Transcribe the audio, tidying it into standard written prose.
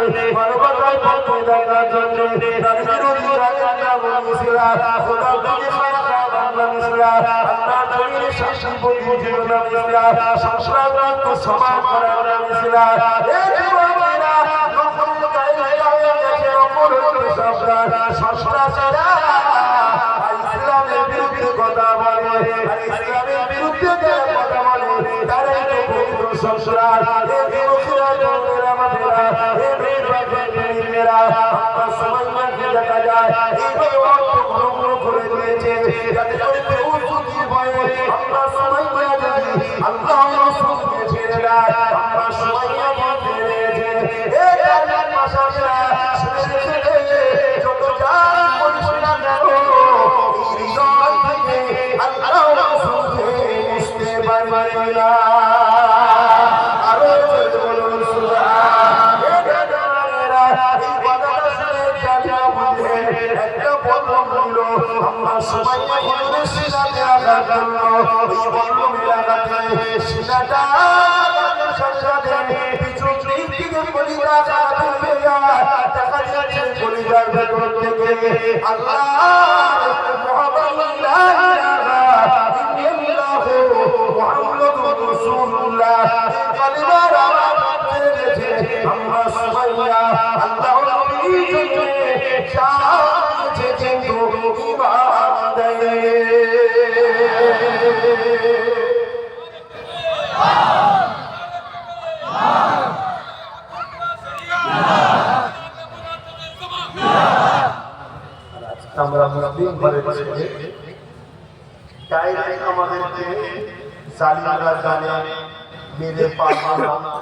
মানবতার পক্ষে থাকার জন্য তার বিরোধী রাজা বলেছিলা খোদা থেকে সারা বাংলাদেশরা আল্লাহ নবীর শাসন প্রতিযোগিতা বলেছিলা সংস্কারগত সমাজ করা বলেছিলা এই যুবকেরা নতুন গায়ে গেছে অপরাধ সরকার সংস্কাররা ইসলামের বিরুদ্ধে কথা বলে আর ইসলামের বিরুদ্ধে যারা কথা বলে তারাই তো পবিত্র সংস্কার এই যুবকেরা মেয়েরা মায়েরা এই মেয়েরা আমরা সবাই মাকে দেখা যায় এই অর্থ করে দিয়েছে যাতে করে কেউ সুখী ভয়ে আমরা সবাই মায়া যাই আল্লাহ রাসূল ছেড়ে দেয় আমরা সবাই বলতে রয়েছে এই জানার মাসারা শুনে যত জান পরিষ্কার করো হৃদয় থেকে আল্লাহ রাসূলকে মুছতে পারবে না আরো বলুন সুবহান এই কথাটা শুনে জানা বুঝে একটা বলল আমরা সবাই হুজুরের সিনাতে আঘাত করলো এই বলল লাগাতে সিনাটা সাথে পিছন দিক থেকে কলিজা কাঁপতে যায় দেখা যাচ্ছে কলিজার ভেতর থেকে আল্লাহ মুহাম্মদ লা ইলাহা ইল্লাল্লাহু মুহাম্মাদুর রাসূলুল্লাহ কালিমার আওয়াজ পেয়েছে আমরা সবাই আল্লাহ নবীর জন্য চাইছে কিন্তু ঈমান দেয় আমরা মুসলিম ঘরে ছেলে তাই আমাদেরকে জালিমরা জানে মেরে পারবো না